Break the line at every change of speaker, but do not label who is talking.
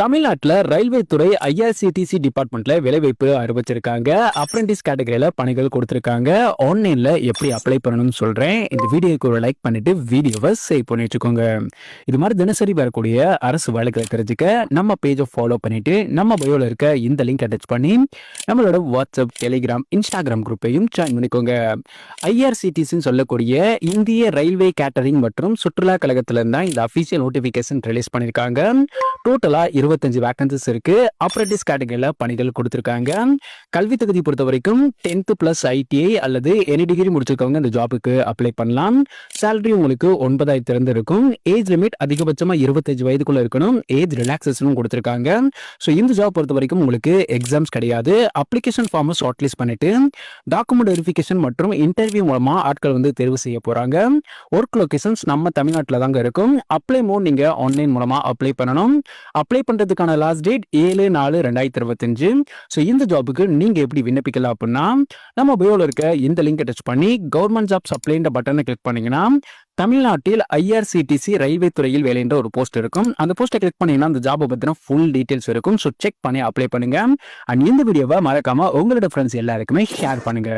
தமிழ்நாட்டில் ரயில்வே துறை ஐஆர்சிடிசி டிபார்ட்மெண்ட்ல வேலைவாய்ப்பு அறிவிச்சிருக்காங்க. அப்ரெண்டிஸ் கேட்டகரியில பணிகள் கொடுத்திருக்காங்க. ஆன்லைன்ல எப்படி அப்ளை பண்ணணும்னு சொல்றேன். இந்த வீடியோக்கு ஒரு லைக் பண்ணிட்டு வீடியோவை சேவ் பண்ணி வச்சுக்கோங்க. இது மாதிரி தினசரி வரக்கூடிய அரசு வேலைகளை தெரிஞ்சுக்க நம்ம பேஜை ஃபாலோ பண்ணிட்டு நம்ம பயோல இருக்க இந்த லிங்க் அட்டாச் பண்ணி நம்மளோட வாட்ஸ்அப், டெலிகிராம், இன்ஸ்டாகிராம் குரூப்பையும் ஜாயின் பண்ணிக்கோங்க. ஐஆர்சிடிசின்னு சொல்லக்கூடிய இந்திய ரயில்வே கேட்டரிங் மற்றும் சுற்றுலா கழகத்திலிருந்து தான் இந்த அஃபீஷியல் நோட்டிபிகேஷன் ரிலீஸ் பண்ணியிருக்காங்க. டோட்டலா 25 வேகன்சிஸ் இருக்கு. அப்ரெண்டிஸ் கேட்டகரியில பணிகள் கொடுத்திருக்காங்க. கல்வி தகுதி பொறுத்த வரைக்கும் 10th பிளஸ் ஐடிஐ அல்லது எனி டிகிரி முடிச்சிருக்கவங்க இந்த ஜாபுக்கு அப்ளை பண்ணலாம். சேலரி உங்களுக்கு 9,000 இருக்கும். ஏஜ் லிமிட் அதிகபட்சமா 25 வயதுக்குள்ள இருக்கணும். ஏஜ் ரிலாக்ஸேஷனும் கொடுத்திருக்காங்க. ஸோ இந்த ஜாப் பொறுத்த வரைக்கும் உங்களுக்கு எக்ஸாம்ஸ் கிடையாது. அப்ளிகேஷன் ஃபார்ம் ஷார்ட் லிஸ்ட் பண்ணிட்டு டாக்குமெண்ட் வெரிஃபிகேஷன் மற்றும் இன்டர்வியூ மூலமா ஆட்கள் வந்து தேர்வு செய்ய போறாங்க. ஒர்க் லொகேஷன்ஸ் நம்ம தமிழ்நாட்டில் தாங்க இருக்கும். அப்ளை மோட் நீங்க ஆன்லைன் மூலமா அப்ளை பண்ணணும். அப்ளை பண்றதுக்கான லாஸ்ட் டேட் 7/4/2025. ஸோ இந்த ஜாபுக்கு நீங்க எப்படி விண்ணப்பிக்கலாம் அப்படின்னா நம்ம பயோல இருக்க இந்த லிங்கை டச் பண்ணி கவர்மெண்ட் ஜாப்ஸ் அப்ளைன்ற பட்டனை கிளிக் பண்ணீங்கன்னா தமிழ்நாட்டில் ஐஆர்சிடிசி ரயில்வே துறையில் வேலைன்ற ஒரு போஸ்ட் இருக்கும். அந்த போஸ்ட்டை கிளிக் பண்ணீங்கன்னா அந்த ஜாபை பத்தின ஃபுல் டீடைல்ஸ் இருக்கும். ஸோ செக் பண்ணி அப்ளை பண்ணுங்க. அண்ட் இந்த வீடியோவை மறக்காம உங்களோட ஃப்ரெண்ட்ஸ் எல்லாருக்குமே ஷேர் பண்ணுங்க.